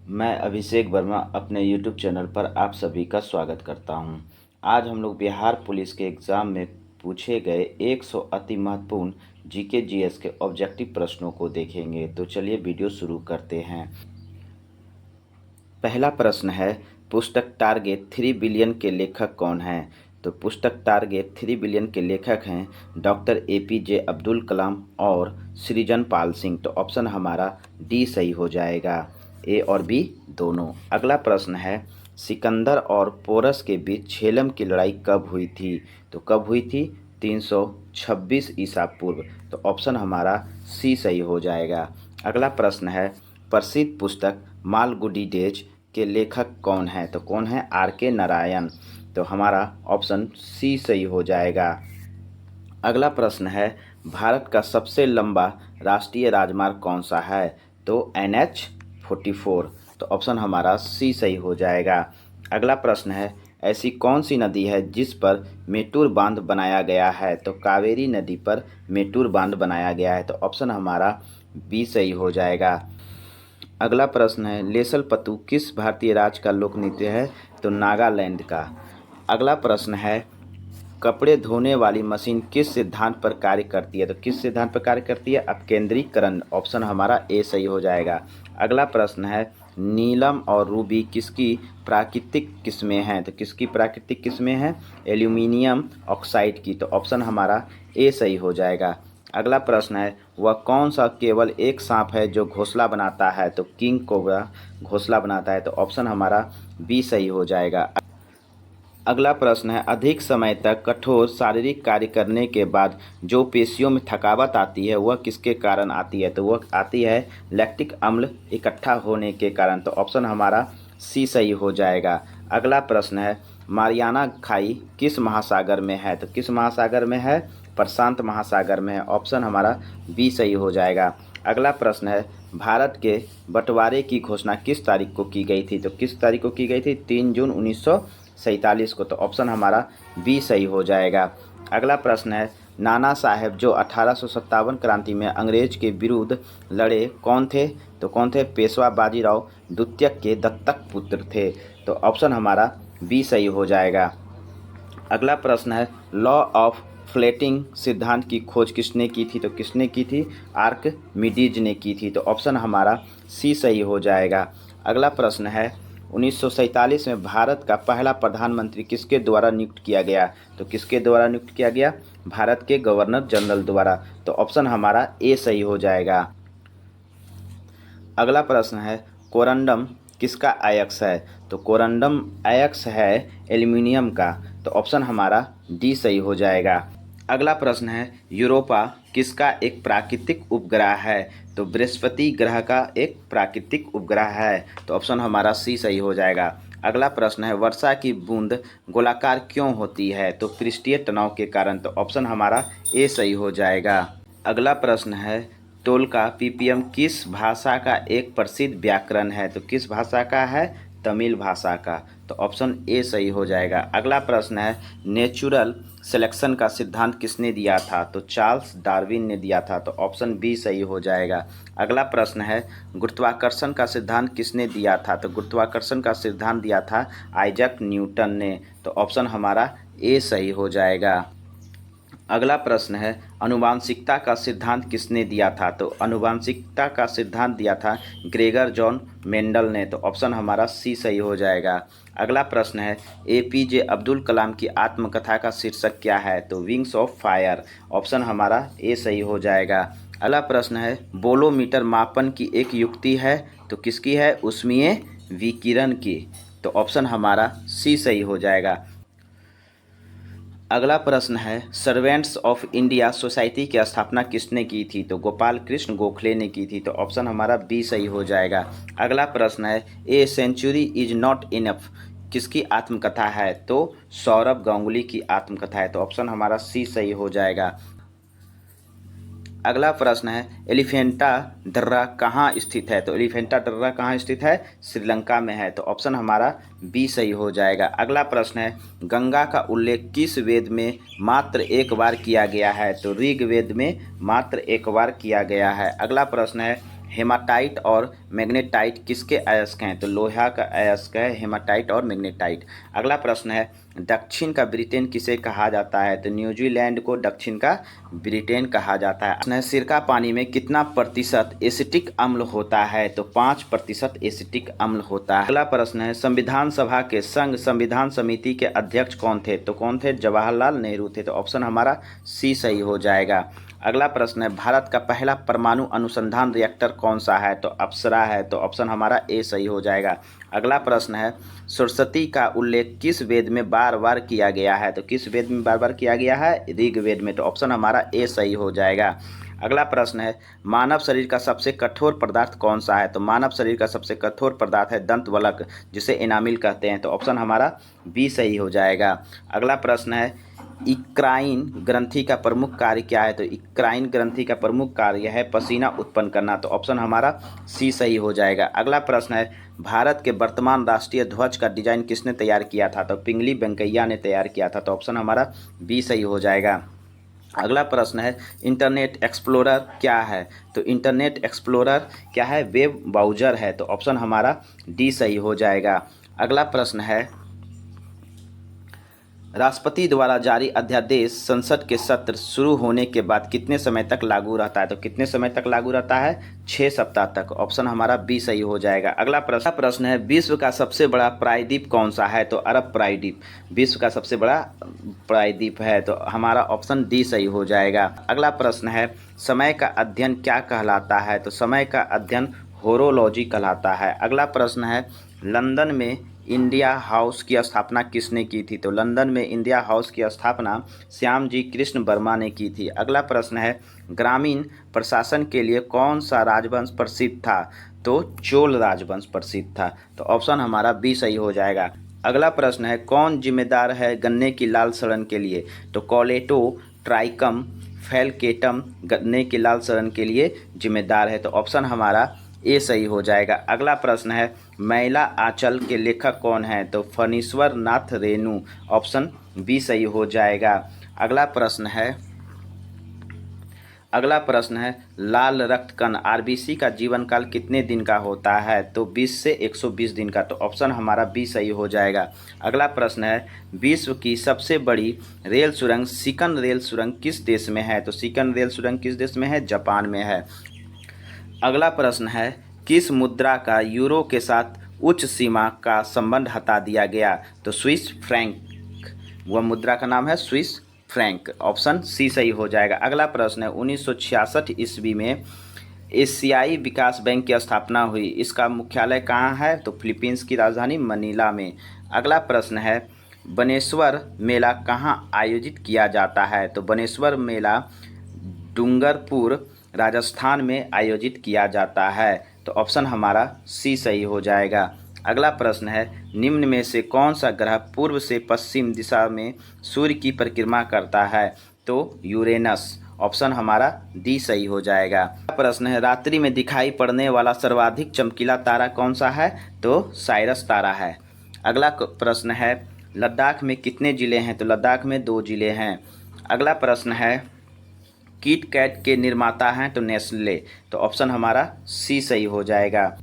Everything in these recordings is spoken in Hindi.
मैं अभिषेक वर्मा अपने YouTube चैनल पर आप सभी का स्वागत करता हूं। आज हम लोग बिहार पुलिस के एग्ज़ाम में पूछे गए 100 अति महत्वपूर्ण जीके जीएस के ऑब्जेक्टिव प्रश्नों को देखेंगे। तो चलिए वीडियो शुरू करते हैं। पहला प्रश्न है, पुस्तक टारगेट 3 बिलियन के लेखक कौन हैं? तो पुस्तक टारगेट 3 बिलियन के लेखक हैं डॉक्टर APJ अब्दुल कलाम और सृजन पाल सिंह। तो ऑप्शन हमारा डी सही हो जाएगा, ए और बी दोनों। अगला प्रश्न है, सिकंदर और पोरस के बीच झेलम की लड़ाई कब हुई थी? तो कब हुई थी? 326 ईसा पूर्व। तो ऑप्शन हमारा सी सही हो जाएगा। अगला प्रश्न है, प्रसिद्ध पुस्तक मालगुडी डेज के लेखक कौन है? तो कौन है? RK नारायण। तो हमारा ऑप्शन सी सही हो जाएगा। अगला प्रश्न है, भारत का सबसे लंबा राष्ट्रीय राजमार्ग कौन सा है? तो NH-44। तो ऑप्शन हमारा सी सही हो जाएगा। अगला प्रश्न है, ऐसी कौन सी नदी है जिस पर मेटूर बांध बनाया गया है? तो कावेरी नदी पर मेटूर बांध बनाया गया है। तो ऑप्शन हमारा बी सही हो जाएगा। अगला प्रश्न है, लेसल पतु किस भारतीय राज्य का लोक नृत्य है? तो नागालैंड का। अगला प्रश्न है, कपड़े धोने वाली मशीन किस सिद्धांत पर कार्य करती है? तो किस सिद्धांत पर कार्य करती है? अपकेंद्रीकरण। ऑप्शन हमारा ए सही हो जाएगा। अगला प्रश्न है, नीलम और रूबी किसकी प्राकृतिक किस्में हैं? तो किसकी प्राकृतिक किस्में हैं? एल्यूमिनियम ऑक्साइड की। तो ऑप्शन हमारा ए सही हो जाएगा। अगला प्रश्न है, वह कौन सा केवल एक सांप है जो घोंसला बनाता है? तो किंग कोबरा घोंसला बनाता है। तो ऑप्शन हमारा बी सही हो जाएगा। अगला प्रश्न है, अधिक समय तक कठोर शारीरिक कार्य करने के बाद जो पेशियों में थकावट आती है वह किसके कारण आती है? तो वह आती है लैक्टिक अम्ल इकट्ठा होने के कारण। तो ऑप्शन हमारा सी सही हो जाएगा। अगला प्रश्न है, मारियाना खाई किस महासागर में है? तो किस महासागर में है? प्रशांत महासागर में है। ऑप्शन हमारा बी सही हो जाएगा। अगला प्रश्न है, भारत के बंटवारे की घोषणा किस तारीख को की गई थी? तो किस तारीख को की गई थी? 3 जून 1947 को। तो ऑप्शन हमारा बी सही हो जाएगा। अगला प्रश्न है, नाना साहेब जो 1857 क्रांति में अंग्रेज के विरुद्ध लड़े कौन थे? तो कौन थे? पेशवा बाजीराव द्वितीय के दत्तक पुत्र थे। तो ऑप्शन हमारा बी सही हो जाएगा। अगला प्रश्न है, लॉ ऑफ फ्लैटिंग सिद्धांत की खोज किसने की थी? तो किसने की थी? आर्किमिडीज ने की थी। तो ऑप्शन हमारा सी सही हो जाएगा। अगला प्रश्न है, 1947 में भारत का पहला प्रधानमंत्री किसके द्वारा नियुक्त किया गया? तो किसके द्वारा नियुक्त किया गया? भारत के गवर्नर जनरल द्वारा। तो ऑप्शन हमारा ए सही हो जाएगा। अगला प्रश्न है, कोरंडम किसका अयस्क है? तो कोरंडम अयस्क है एल्यूमिनियम का। तो ऑप्शन हमारा डी सही हो जाएगा। अगला प्रश्न है, यूरोपा किसका एक प्राकृतिक उपग्रह है? तो बृहस्पति ग्रह का एक प्राकृतिक उपग्रह है। तो ऑप्शन हमारा सी सही हो जाएगा। अगला प्रश्न है, वर्षा की बूंद गोलाकार क्यों होती है? तो पृष्ठीय तनाव के कारण। तो ऑप्शन हमारा ए सही हो जाएगा। अगला प्रश्न है, टोलका पीपीएम किस भाषा का एक प्रसिद्ध व्याकरण है? तो किस भाषा का है? तमिल भाषा का। तो ऑप्शन ए सही हो जाएगा। अगला प्रश्न है, नेचुरल सिलेक्शन का सिद्धांत किसने दिया था? तो चार्ल्स डार्विन ने दिया था। तो ऑप्शन बी सही हो जाएगा। अगला प्रश्न है, गुरुत्वाकर्षण का सिद्धांत किसने दिया था? तो गुरुत्वाकर्षण का सिद्धांत दिया था आइजैक न्यूटन ने। तो ऑप्शन हमारा ए सही हो जाएगा। अगला प्रश्न है, आनुवांशिकता का सिद्धांत किसने दिया था? तो आनुवांशिकता का सिद्धांत दिया था ग्रेगर जॉन मेंडल ने। तो ऑप्शन हमारा सी सही हो जाएगा। अगला प्रश्न है, APJ अब्दुल कलाम की आत्मकथा का शीर्षक क्या है? तो विंग्स ऑफ फायर। ऑप्शन हमारा ए सही हो जाएगा। अगला प्रश्न है, बोलोमीटर मापन की एक युक्ति है। तो किसकी है? ऊष्मीय विकिरण की। तो ऑप्शन हमारा सी सही हो जाएगा। अगला प्रश्न है, सर्वेंट्स ऑफ इंडिया सोसाइटी की स्थापना किसने की थी? तो गोपाल कृष्ण गोखले ने की थी। तो ऑप्शन हमारा बी सही हो जाएगा। अगला प्रश्न है, a century is not enough किसकी आत्मकथा है? तो सौरभ गांगुली की आत्मकथा है। तो ऑप्शन हमारा सी सही हो जाएगा। अगला प्रश्न है, एलिफेंटा दर्रा कहाँ स्थित है? तो एलिफेंटा दर्रा कहाँ स्थित है? श्रीलंका में है। तो ऑप्शन हमारा बी सही हो जाएगा। अगला प्रश्न है, गंगा का उल्लेख किस वेद में मात्र एक बार किया गया है? तो ऋग्वेद में मात्र एक बार किया गया है। अगला प्रश्न है, हेमाटाइट और मैग्नेटाइट किसके अयस्क हैं? तो लोहा का अयस्क है हेमाटाइट और मैग्नेटाइट। अगला प्रश्न है दक्षिण का ब्रिटेन किसे कहा जाता है? तो न्यूजीलैंड को दक्षिण का ब्रिटेन कहा जाता है। प्रश्न है सिरका पानी में कितना प्रतिशत एसिटिक अम्ल होता है? तो 5% एसिटिक अम्ल होता है। अगला प्रश्न है संविधान सभा के संघ संविधान समिति के अध्यक्ष कौन थे? तो कौन थे? जवाहरलाल नेहरू थे। तो ऑप्शन हमारा सी सही हो जाएगा। अगला प्रश्न है भारत का पहला परमाणु अनुसंधान रिएक्टर कौन सा है? तो अप्सरा है। तो ऑप्शन हमारा ए सही हो जाएगा। अगला प्रश्न है सरस्वती का उल्लेख किस वेद में बार बार किया गया है? तो किस वेद में बार बार किया गया है? ऋग्वेद में। तो ऑप्शन हमारा ए सही हो जाएगा। अगला प्रश्न है मानव शरीर का सबसे कठोर पदार्थ कौन सा है? तो मानव शरीर का सबसे कठोर पदार्थ है दंतवल्क, जिसे एनामिल कहते हैं। तो ऑप्शन हमारा बी सही हो जाएगा। अगला प्रश्न है इक्राइन ग्रंथि का प्रमुख कार्य क्या है? तो इक्राइन ग्रंथि का प्रमुख कार्य है पसीना उत्पन्न करना। तो ऑप्शन हमारा सी सही हो जाएगा। अगला प्रश्न है भारत के वर्तमान राष्ट्रीय ध्वज का डिजाइन किसने तैयार किया था? तो पिंगली वेंकैया ने तैयार किया था। तो ऑप्शन हमारा बी सही हो जाएगा। अगला प्रश्न है इंटरनेट एक्सप्लोरर क्या है? तो इंटरनेट एक्सप्लोरर क्या है? वेब ब्राउज़र है। तो ऑप्शन हमारा डी सही हो जाएगा। अगला प्रश्न है राष्ट्रपति द्वारा जारी अध्यादेश संसद के सत्र शुरू होने के बाद कितने समय तक लागू रहता है? तो कितने समय तक लागू रहता है? 6 सप्ताह तक। ऑप्शन हमारा बी सही हो जाएगा। अगला प्रश्न है विश्व का सबसे बड़ा प्रायद्वीप कौन सा है? तो अरब प्रायद्वीप विश्व का सबसे बड़ा प्रायद्वीप है। तो हमारा ऑप्शन डी सही हो जाएगा। अगला प्रश्न है समय का अध्ययन क्या कहलाता है? तो समय का अध्ययन होरोलॉजी कहलाता है। अगला प्रश्न है लंदन में इंडिया हाउस की स्थापना किसने की थी? तो लंदन में इंडिया हाउस की स्थापना श्यामजी कृष्ण वर्मा ने की थी। अगला प्रश्न है ग्रामीण प्रशासन के लिए कौन सा राजवंश प्रसिद्ध था? तो चोल राजवंश प्रसिद्ध था। तो ऑप्शन हमारा बी सही हो जाएगा। अगला प्रश्न है कौन जिम्मेदार है गन्ने की लाल सड़न के लिए? तो कॉलेटो ट्राइकम फैलकेटम गन्ने की लाल सड़न के लिए जिम्मेदार है। तो ऑप्शन हमारा ए सही हो जाएगा। अगला प्रश्न है मैला आंचल के लेखक कौन है? तो फणीश्वर नाथ रेणु। ऑप्शन बी सही हो जाएगा। अगला प्रश्न है लाल रक्त कण आरबीसी का जीवन काल कितने दिन का होता है? तो 20 से 120 दिन का। तो ऑप्शन हमारा बी सही हो जाएगा। अगला प्रश्न है विश्व की सबसे बड़ी रेल सुरंग सिकन रेल सुरंग किस देश में है? तो सिकन रेल सुरंग किस देश में है? जापान में है। अगला प्रश्न है किस मुद्रा का यूरो के साथ उच्च सीमा का संबंध हटा दिया गया? तो स्विस फ्रैंक, वह मुद्रा का नाम है स्विस फ्रैंक। ऑप्शन सी सही हो जाएगा। अगला प्रश्न है 1966 ईस्वी में एशियाई विकास बैंक की स्थापना हुई, इसका मुख्यालय कहाँ है? तो फिलीपींस की राजधानी मनीला में। अगला प्रश्न है बनेश्वर मेला कहाँ आयोजित किया जाता है? तो बनेश्वर मेला डूंगरपुर राजस्थान में आयोजित किया जाता है। तो ऑप्शन हमारा सी सही हो जाएगा। अगला प्रश्न है निम्न में से कौन सा ग्रह पूर्व से पश्चिम दिशा में सूर्य की परिक्रमा करता है? तो यूरेनस। ऑप्शन हमारा डी सही हो जाएगा। अगला प्रश्न है रात्रि में दिखाई पड़ने वाला सर्वाधिक चमकीला तारा कौन सा है? तो साइरस तारा है। अगला प्रश्न है लद्दाख में कितने जिले हैं? तो लद्दाख में 2 जिले हैं। अगला प्रश्न है किट कैट के निर्माता हैं? तो नेस्ले। तो ऑप्शन हमारा सी सही हो जाएगा।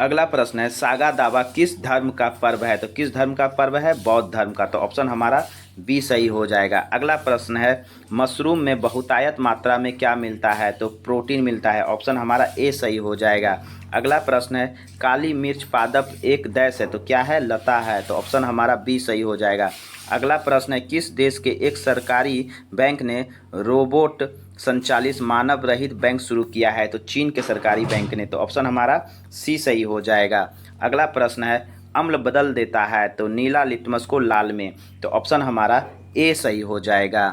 अगला प्रश्न है सागा दावा किस धर्म का पर्व है? तो किस धर्म का पर्व है? बौद्ध धर्म का। तो ऑप्शन हमारा बी सही हो जाएगा। अगला प्रश्न है मशरूम में बहुतायत मात्रा में क्या मिलता है? तो प्रोटीन मिलता है। ऑप्शन हमारा ए सही हो जाएगा। अगला प्रश्न है काली मिर्च पादप एक देश है, तो क्या है? लता है। तो ऑप्शन हमारा बी सही हो जाएगा। अगला प्रश्न है किस देश के एक सरकारी बैंक ने रोबोट संचालित मानव रहित बैंक शुरू किया है? तो चीन के सरकारी बैंक ने। तो ऑप्शन हमारा सी सही हो जाएगा। अगला प्रश्न है अम्ल बदल देता है तो नीला लिटमस को लाल में। तो ऑप्शन हमारा ए सही हो जाएगा।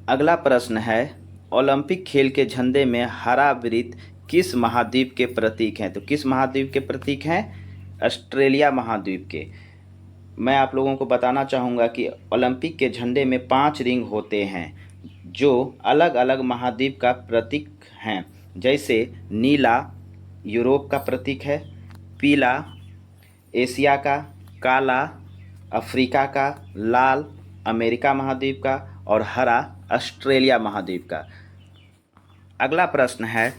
अगला प्रश्न है ओलंपिक खेल के झंडे में हरा वृत्त किस महाद्वीप के प्रतीक हैं? तो किस महाद्वीप के प्रतीक हैं? ऑस्ट्रेलिया महाद्वीप के। मैं आप लोगों को बताना चाहूँगा कि ओलंपिक के झंडे में 5 रिंग होते हैं जो अलग अलग महाद्वीप का प्रतीक हैं। जैसे नीला यूरोप का प्रतीक है, पीला एशिया का, काला अफ्रीका का, लाल अमेरिका महाद्वीप का और हरा ऑस्ट्रेलिया महाद्वीप का। अगला प्रश्न है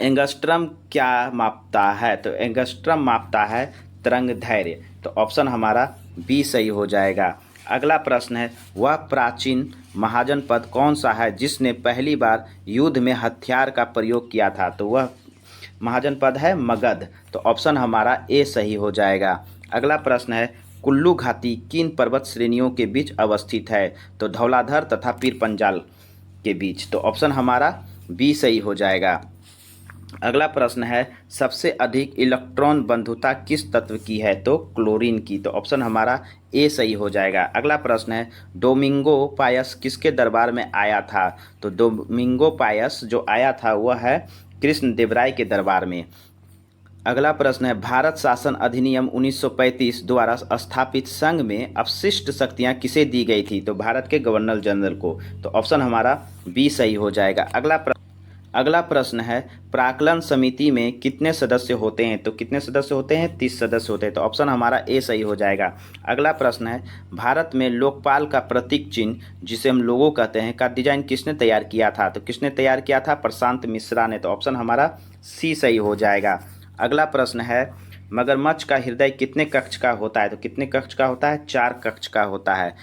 एंगस्ट्रम क्या मापता है? तो एंगस्ट्रम मापता है तरंग दैर्घ्य। तो ऑप्शन हमारा बी सही हो जाएगा। अगला प्रश्न है वह प्राचीन महाजनपद कौन सा है जिसने पहली बार युद्ध में हथियार का प्रयोग किया था? तो वह महाजनपद है मगध। तो ऑप्शन हमारा ए सही हो जाएगा। अगला प्रश्न है कुल्लू घाटी किन पर्वत श्रेणियों के बीच अवस्थित है? तो धौलाधर तथा पीर पंजाल के बीच। तो ऑप्शन हमारा बी सही हो जाएगा। अगला प्रश्न है सबसे अधिक इलेक्ट्रॉन बंधुता किस तत्व की है? तो क्लोरीन की। तो ऑप्शन हमारा ए सही हो जाएगा। अगला प्रश्न है डोमिंगो पायस किसके दरबार में आया था? तो डोमिंगो पायस जो आया था वह है कृष्ण देव राय के दरबार में। अगला प्रश्न है भारत शासन अधिनियम 1935 द्वारा स्थापित संघ में अपशिष्ट शक्तियां किसे दी गई थी? तो भारत के गवर्नर जनरल को। तो ऑप्शन हमारा बी सही हो जाएगा। अगला प्रश्न है प्राक्कलन समिति में कितने सदस्य होते हैं? तो कितने सदस्य होते हैं? 30 सदस्य होते हैं। तो ऑप्शन हमारा ए सही हो जाएगा। अगला प्रश्न है भारत में लोकपाल का प्रतीक चिन्ह जिसे हम लोगो कहते हैं का डिजाइन किसने तैयार किया था? तो किसने तैयार किया था? प्रशांत मिश्रा ने। तो ऑप्शन हमारा सी सही हो जाएगा। अगला प्रश्न है मगरमच्छ का हृदय कितने कक्ष का होता है? तो कितने कक्ष का होता है? 4 कक्ष का होता है।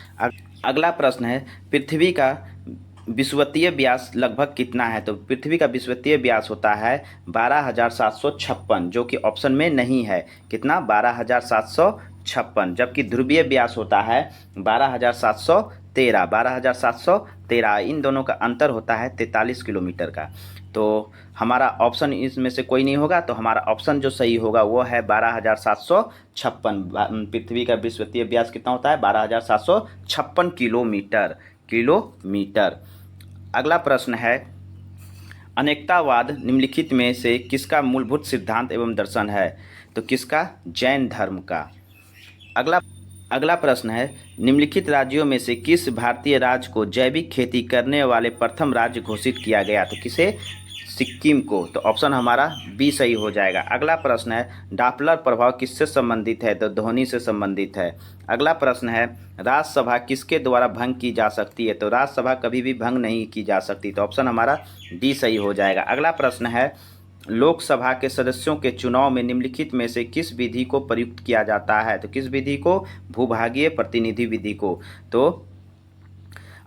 अगला प्रश्न है पृथ्वी का विषुवतीय व्यास लगभग कितना है? तो पृथ्वी का विषुवतीय व्यास होता है 12,756 जो कि ऑप्शन में नहीं है। कितना? 12,756। जबकि ध्रुवीय व्यास होता है 12,713। इन दोनों का अंतर होता है 43 किलोमीटर का। तो हमारा ऑप्शन इसमें से कोई नहीं होगा। तो हमारा ऑप्शन जो सही होगा वो है 12,756। पृथ्वी का विषुवतीय व्यास कितना होता है? 12,756 किलोमीटर। अगला प्रश्न है अनेकतावाद निम्नलिखित में से किसका मूलभूत सिद्धांत एवं दर्शन है? तो किसका? जैन धर्म का। अगला प्रश्न है निम्नलिखित राज्यों में से किस भारतीय राज्य को जैविक खेती करने वाले प्रथम राज्य घोषित किया गया? तो किसे? सिक्किम को। तो ऑप्शन हमारा बी सही हो जाएगा। अगला प्रश्न है डॉपलर प्रभाव किससे संबंधित है? तो ध्वनि से संबंधित है। अगला प्रश्न है राज्यसभा किसके द्वारा भंग की जा सकती है? तो राज्यसभा कभी भी भंग नहीं की जा सकती। तो ऑप्शन हमारा डी सही हो जाएगा। अगला प्रश्न है लोकसभा के सदस्यों के चुनाव में निम्नलिखित में से किस विधि को प्रयुक्त किया जाता है? तो किस विधि को? भूभागीय प्रतिनिधि विधि को। तो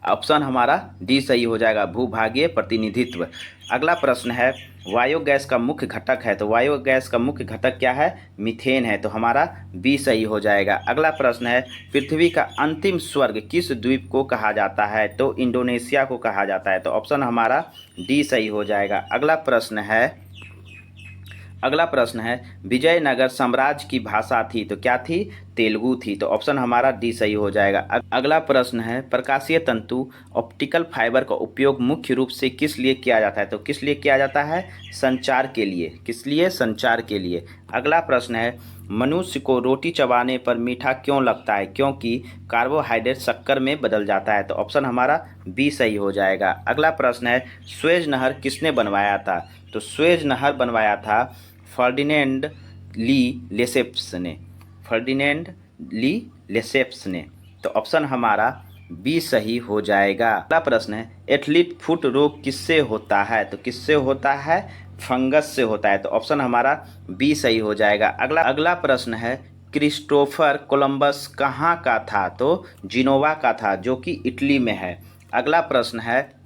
ऑप्शन हमारा डी सही हो जाएगा, भूभागीय प्रतिनिधित्व। अगला प्रश्न है बायोगैस का मुख्य घटक है। तो बायोगैस का मुख्य घटक क्या है? मीथेन है। तो हमारा बी सही हो जाएगा। अगला प्रश्न है पृथ्वी का अंतिम स्वर्ग किस द्वीप को कहा जाता है? तो इंडोनेशिया को कहा जाता है। तो ऑप्शन हमारा डी सही हो जाएगा। अगला प्रश्न है विजयनगर साम्राज्य की भाषा थी तो क्या थी? तेलुगु थी। तो ऑप्शन हमारा डी सही हो जाएगा। अगला प्रश्न है प्रकाशीय तंतु ऑप्टिकल फाइबर का उपयोग मुख्य रूप से किस लिए किया जाता है? तो किस लिए किया जाता है? संचार के लिए। किस लिए? संचार के लिए। अगला प्रश्न है मनुष्य को रोटी चबाने पर मीठा क्यों लगता है? क्योंकि कार्बोहाइड्रेट शक्कर में बदल जाता है। तो ऑप्शन हमारा बी सही हो जाएगा। अगला प्रश्न है सुएज नहर किसने बनवाया था? तो सुएज नहर बनवाया था फर्डिनेंड ली लेसेप्स ने। तो ऑप्शन हमारा बी सही हो जाएगा। अगला प्रश्न है एथलीट फुट रोग किससे होता है? तो किससे होता है? फंगस से होता है। तो ऑप्शन हमारा बी सही हो जाएगा। अगला प्रश्न है क्रिस्टोफर कोलंबस कहाँ का था? तो जिनोवा का था जो कि इटली में है। अगला प्रश्न है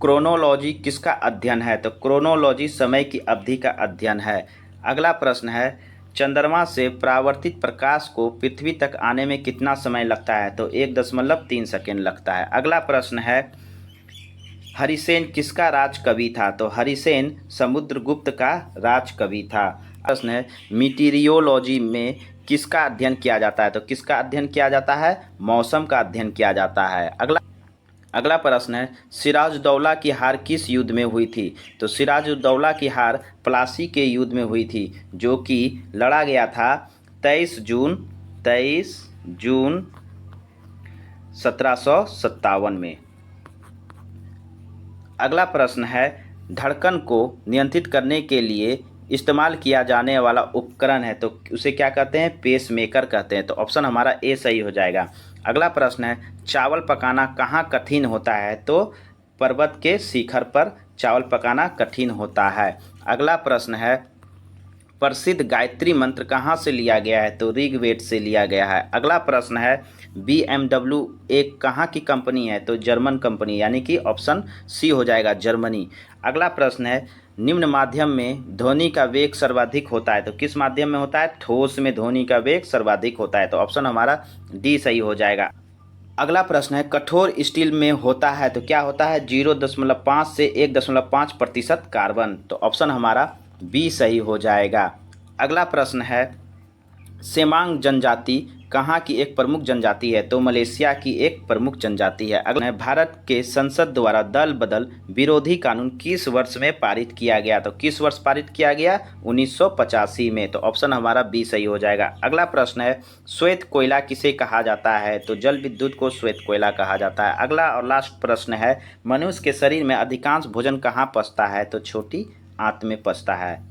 क्रोनोलॉजी किसका अध्ययन है? तो क्रोनोलॉजी समय की अवधि का अध्ययन है। अगला प्रश्न है चंद्रमा से परावर्तित प्रकाश को पृथ्वी तक आने में कितना समय लगता है? तो 1.3 सेकेंड लगता है। अगला प्रश्न है हरिसेन किसका राजकवि था? तो हरिसेन समुद्रगुप्त का राजकवि था। प्रश्न है मीटीरियोलॉजी में किसका अध्ययन किया जाता है? तो किसका अध्ययन किया जाता है? मौसम का अध्ययन किया जाता है। अगला प्रश्न है सिराजुद्दौला की हार किस युद्ध में हुई थी? तो सिराजुद्दौला की हार प्लासी के युद्ध में हुई थी जो कि लड़ा गया था 23 जून 1757 में। अगला प्रश्न है धड़कन को नियंत्रित करने के लिए इस्तेमाल किया जाने वाला उपकरण है तो उसे क्या कहते हैं? पेसमेकर कहते हैं। तो ऑप्शन हमारा ए सही हो जाएगा। अगला प्रश्न है चावल पकाना कहाँ कठिन होता है? तो पर्वत के शिखर पर चावल पकाना कठिन होता है। अगला प्रश्न है, प्रसिद्ध गायत्री मंत्र कहाँ से लिया गया है? तो ऋग्वेद से लिया गया है। अगला प्रश्न है, BMW एक कहाँ की कंपनी है? तो जर्मन कंपनी, यानी कि ऑप्शन सी हो जाएगा, जर्मनी। अगला प्रश्न है, निम्न माध्यम में ध्वनि का वेग सर्वाधिक होता है? तो किस माध्यम में होता है? ठोस में ध्वनि का वेग सर्वाधिक होता है। तो ऑप्शन हमारा डी सही हो जाएगा। अगला प्रश्न है, कठोर स्टील में होता है तो क्या होता है? 0.5 से 1.5% कार्बन। तो ऑप्शन हमारा बी सही हो जाएगा। अगला प्रश्न है, सेमांग जनजाति कहाँ की एक प्रमुख जनजाति है? तो मलेशिया की एक प्रमुख जनजाति है। अगला है, भारत के संसद द्वारा दल बदल विरोधी कानून किस वर्ष में पारित किया गया? तो किस वर्ष पारित किया गया? 1985 में। तो ऑप्शन हमारा बी सही हो जाएगा। अगला प्रश्न है, श्वेत कोयला किसे कहा जाता है? तो जल विद्युत को श्वेत कोयला कहा जाता है। अगला और लास्ट प्रश्न है, मनुष्य के शरीर में अधिकांश भोजन कहाँ पचता है? तो छोटी आंत में पचता है।